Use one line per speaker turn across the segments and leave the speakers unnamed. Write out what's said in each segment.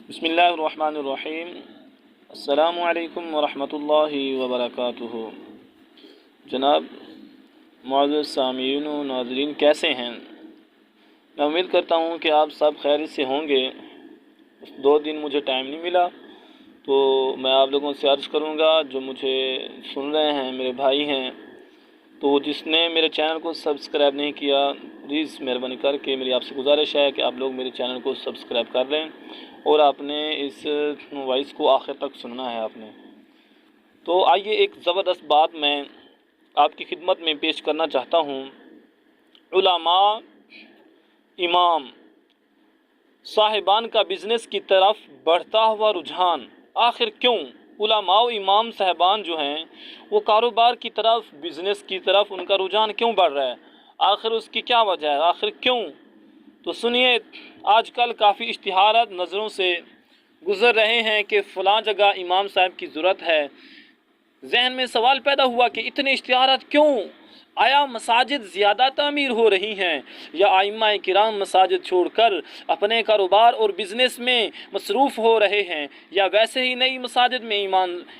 بسم اللہ الرحمن الرحیم۔ السلام علیکم ورحمۃ اللہ وبرکاتہ۔ جناب معزز سامعین و ناظرین، کیسے ہیں؟ میں امید کرتا ہوں کہ آپ سب خیریت سے ہوں گے۔ 2 دن مجھے ٹائم نہیں ملا، تو میں آپ لوگوں سے عرض کروں گا، جو مجھے سن رہے ہیں میرے بھائی ہیں، تو جس نے میرے چینل کو سبسکرائب نہیں کیا، پلیز مہربانی کر کے میری آپ سے گزارش ہے کہ آپ لوگ میرے چینل کو سبسکرائب کر لیں، اور آپ نے اس وائس کو آخر تک سننا ہے آپ نے۔ تو آئیے ایک زبردست بات میں آپ کی خدمت میں پیش کرنا چاہتا ہوں۔ علماء، امام، صاحبان کا بزنس کی طرف بڑھتا ہوا رجحان، آخر کیوں؟ علماء و امام صاحبان جو ہیں وہ کاروبار کی طرف، بزنس کی طرف ان کا رجحان کیوں بڑھ رہا ہے؟ آخر اس کی کیا وجہ ہے؟ آخر کیوں؟ تو سنیے، آج کل کافی اشتہارات نظروں سے گزر رہے ہیں کہ فلاں جگہ امام صاحب کی ضرورت ہے۔ ذہن میں سوال پیدا ہوا کہ اتنے اشتہارات کیوں؟ آیا مساجد زیادہ تعمیر ہو رہی ہیں، یا ائمہ کرام مساجد چھوڑ کر اپنے کاروبار اور بزنس میں مصروف ہو رہے ہیں، یا ویسے ہی نئی مساجد میں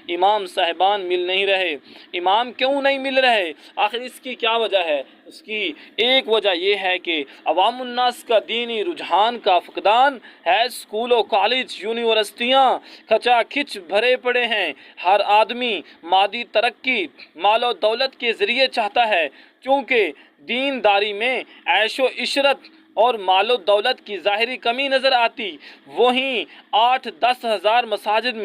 امام صاحبان مل نہیں رہے؟ امام کیوں نہیں مل رہے؟ آخر اس کی کیا وجہ ہے؟ اس کی ایک وجہ یہ ہے کہ عوام الناس کا دینی رجحان کا فقدان ہے۔ اسکول و کالج، یونیورسٹیاں کھچا کھچ بھرے پڑے ہیں۔ ہر آدمی مادی ترقی، مال و دولت کے ذریعے چاہتا ہے، چونکہ دینداری میں عیش و عشرت اور مال و دولت کی ظاہری کمی نظر آتی، وہیں 8-10 ہزار مساجد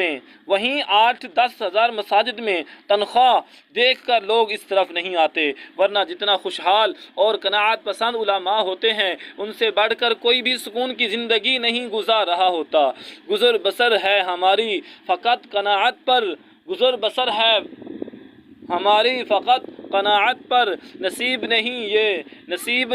میں تنخواہ دیکھ کر لوگ اس طرف نہیں آتے، ورنہ جتنا خوشحال اور قناعت پسند علماء ہوتے ہیں، ان سے بڑھ کر کوئی بھی سکون کی زندگی نہیں گزار رہا ہوتا۔ گزر بسر ہے ہماری فقط قناعت پر، گزر بسر ہے ہماری فقط قناعت پر، نصیب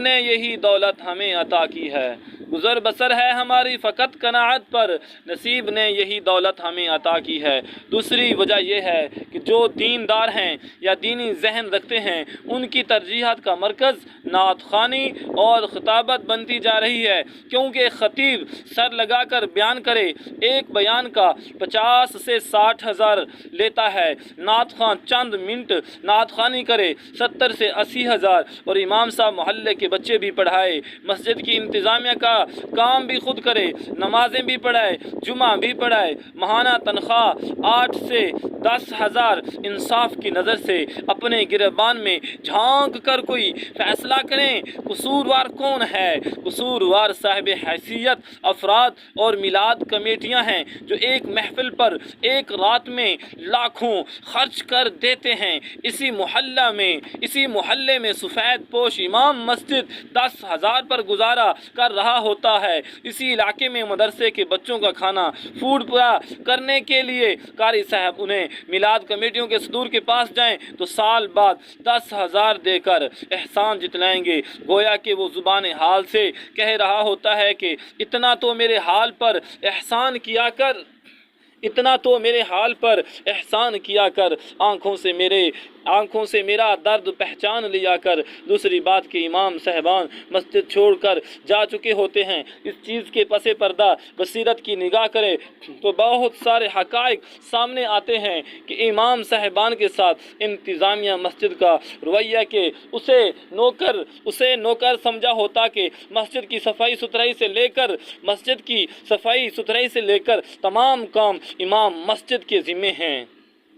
نے یہی دولت ہمیں عطا کی ہے۔ گزر بسر ہے ہماری فقط قناعت پر، نصیب نے یہی دولت ہمیں عطا کی ہے۔ دوسری وجہ یہ ہے کہ جو دیندار ہیں یا دینی ذہن رکھتے ہیں، ان کی ترجیحات کا مرکز نعت خوانی اور خطابت بنتی جا رہی ہے، کیونکہ خطیب سر لگا کر بیان کرے، ایک بیان کا 50 سے 60 ہزار لیتا ہے، نعت خواں چند منٹ نعت خوانی کرے 70 سے 80 ہزار، اور امام صاحب محلے کے بچے بھی پڑھائے، مسجد کی انتظامیہ کا کام بھی خود کرے، نمازیں بھی پڑھائے، جمعہ بھی پڑھائے، ماہانہ تنخواہ 8 سے 10 ہزار، انصاف کی نظر سے اپنے گریبان میں جھانک کر کوئی فیصلہ کریں، قصوروار کون ہے؟ قصوروار صاحب حیثیت افراد اور میلاد کمیٹیاں ہیں، جو ایک محفل پر ایک رات میں لاکھوں خرچ کر دیتے ہیں۔ اسی محلے میں سفید پوش امام مسجد 10 ہزار پر گزارا کر رہا ہوتا ہے۔ اسی علاقے میں مدرسے کے بچوں کا کھانا فوڈ پورا کرنے کے لیے قاری صاحب انہیں میلاد کمیٹیوں کے صدور کے پاس جائیں تو سال بعد 10 ہزار دے کر احسان جتلائیں گے، گویا کہ وہ زبان حال سے کہہ رہا ہوتا ہے کہ اتنا تو میرے حال پر احسان کیا کر، اتنا تو میرے حال پر احسان کیا کر، آنکھوں سے میرا درد پہچان لیا کر۔ دوسری بات کہ امام صاحبان مسجد چھوڑ کر جا چکے ہوتے ہیں۔ اس چیز کے پس پردہ بصیرت کی نگاہ کرے تو بہت سارے حقائق سامنے آتے ہیں کہ امام صاحبان کے ساتھ انتظامیہ مسجد کا رویہ کہ اسے نوکر سمجھا ہوتا، کہ مسجد کی صفائی ستھرائی سے لے کر تمام کام امام مسجد کے ذمے ہیں۔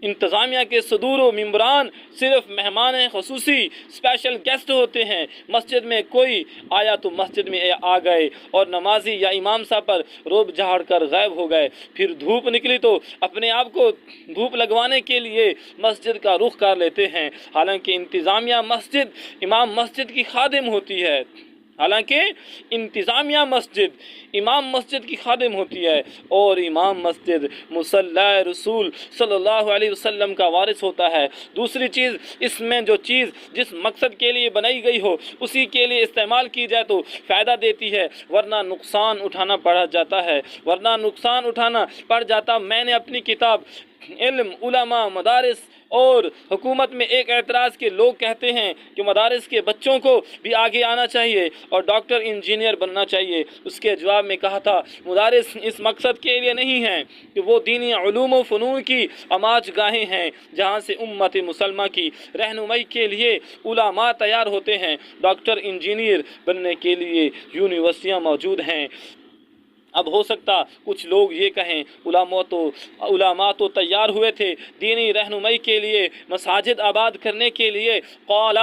انتظامیہ کے صدور و ممبران صرف مہمان خصوصی اسپیشل گیسٹ ہوتے ہیں۔ مسجد میں کوئی آیا تو مسجد میں آ گئے اور نمازی یا امام صاحب پر روب جھاڑ کر غائب ہو گئے، پھر دھوپ نکلی تو اپنے آپ کو دھوپ لگوانے کے لیے مسجد کا رخ کر لیتے ہیں، حالانکہ امام مسجد کی خادم ہوتی ہے۔ امام مسجد کی خادم ہوتی ہے، اور امام مسجد مصلی رسول صلی اللہ علیہ وسلم کا وارث ہوتا ہے۔ دوسری چیز، اس میں جو چیز جس مقصد کے لیے بنائی گئی ہو اسی کے لیے استعمال کی جائے تو فائدہ دیتی ہے، ورنہ نقصان اٹھانا پڑ جاتا۔ میں نے اپنی کتاب علم، علماء، مدارس اور حکومت میں ایک اعتراض کے لوگ کہتے ہیں کہ مدارس کے بچوں کو بھی آگے آنا چاہیے اور ڈاکٹر انجینئر بننا چاہیے۔ اس کے جواب میں کہا تھا مدارس اس مقصد کے لیے نہیں ہیں کہ وہ دینی علوم و فنون کی آماج گاہیں ہیں جہاں سے امت مسلمہ کی رہنمائی کے لیے علماء تیار ہوتے ہیں۔ ڈاکٹر انجینئر بننے کے لیے یونیورسٹیاں موجود ہیں۔ اب ہو سکتا کچھ لوگ یہ کہیں علماء تو تیار ہوئے تھے دینی رہنمائی کے لیے، مساجد آباد کرنے کے لیے، قال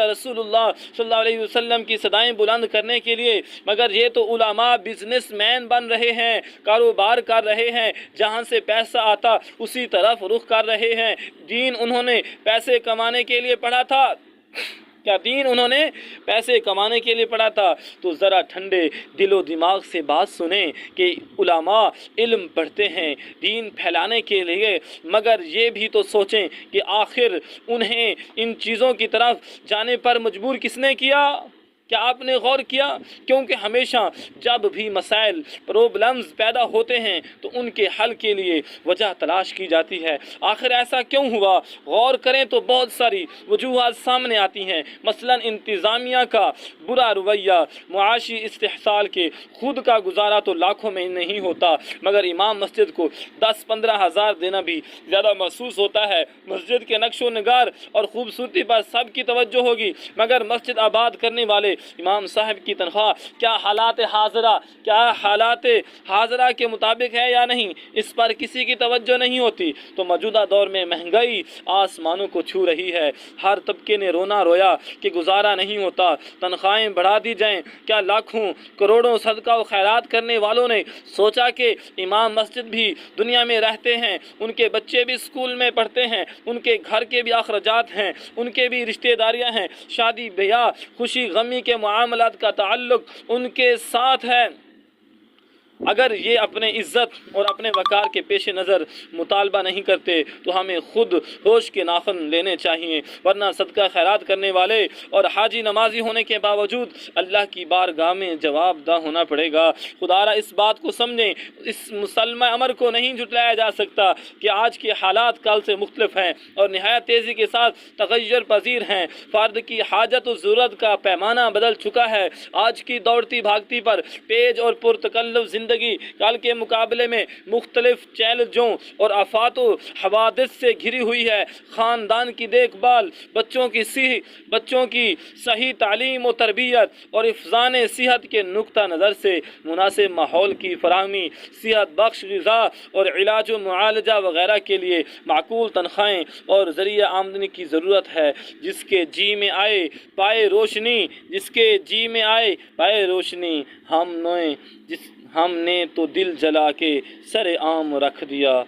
رسول اللہ صلی اللہ علیہ وسلم کی صدائیں بلند کرنے کے لیے، مگر یہ تو علماء بزنس مین بن رہے ہیں، کاروبار کر رہے ہیں، جہاں سے پیسہ آتا اسی طرف رخ کر رہے ہیں۔ دین انہوں نے پیسے کمانے کے لیے پڑھا تھا؟ کیا دین انہوں نے پیسے کمانے کے لیے پڑھا تھا؟ تو ذرا ٹھنڈے دل و دماغ سے بات سنیں کہ علماء علم پڑھتے ہیں دین پھیلانے کے لیے، مگر یہ بھی تو سوچیں کہ آخر انہیں ان چیزوں کی طرف جانے پر مجبور کس نے کیا؟ کیا آپ نے غور کیا؟ کیونکہ ہمیشہ جب بھی مسائل پرابلمز پیدا ہوتے ہیں تو ان کے حل کے لیے وجہ تلاش کی جاتی ہے۔ آخر ایسا کیوں ہوا؟ غور کریں تو بہت ساری وجوہات سامنے آتی ہیں۔ مثلا انتظامیہ کا برا رویہ، معاشی استحصال کے خود کا گزارا تو لاکھوں میں نہیں ہوتا، مگر امام مسجد کو 10-15 ہزار دینا بھی زیادہ محسوس ہوتا ہے۔ مسجد کے نقش و نگار اور خوبصورتی پر سب کی توجہ ہوگی، مگر مسجد آباد کرنے والے امام صاحب کی تنخواہ کیا حالات حاضرہ کے مطابق ہے یا نہیں، اس پر کسی کی توجہ نہیں ہوتی۔ تو موجودہ دور میں مہنگائی آسمانوں کو چھو رہی ہے، ہر طبقے نے رونا رویا کہ گزارا نہیں ہوتا، تنخواہیں بڑھا دی جائیں۔ کیا لاکھوں کروڑوں صدقہ و خیرات کرنے والوں نے سوچا کہ امام مسجد بھی دنیا میں رہتے ہیں، ان کے بچے بھی اسکول میں پڑھتے ہیں، ان کے گھر کے بھی اخراجات ہیں، ان کے بھی رشتہ داریاں ہیں، شادی بیاہ، خوشی غمی کے معاملات کا تعلق ان کے ساتھ ہے؟ اگر یہ اپنے عزت اور اپنے وقار کے پیش نظر مطالبہ نہیں کرتے تو ہمیں خود ہوش کے ناخن لینے چاہیے، ورنہ صدقہ خیرات کرنے والے اور حاجی نمازی ہونے کے باوجود اللہ کی بارگاہ میں جواب دہ ہونا پڑے گا۔ خدا را اس بات کو سمجھیں، اس مسلمہ امر کو نہیں جھٹلایا جا سکتا کہ آج کے حالات کل سے مختلف ہیں اور نہایت تیزی کے ساتھ تغیر پذیر ہیں۔ فرد کی حاجت و ضرورت کا پیمانہ بدل چکا ہے۔ آج کی دوڑتی بھاگتی پر پیج اور پرتکلف زندگی کل کے مقابلے میں مختلف چیلنجوں اور آفات و حوادث سے گھری ہوئی ہے۔ خاندان کی دیکھ بھال، بچوں کی صحیح تعلیم و تربیت اور حفظان صحت کے نقطہ نظر سے مناسب ماحول کی فراہمی، صحت بخش غذا اور علاج و معالجہ وغیرہ کے لیے معقول تنخواہیں اور ذریعہ آمدنی کی ضرورت ہے۔ جس کے جی میں آئے پائے روشنی، ہم نے تو دل جلا کے سر عام رکھ دیا،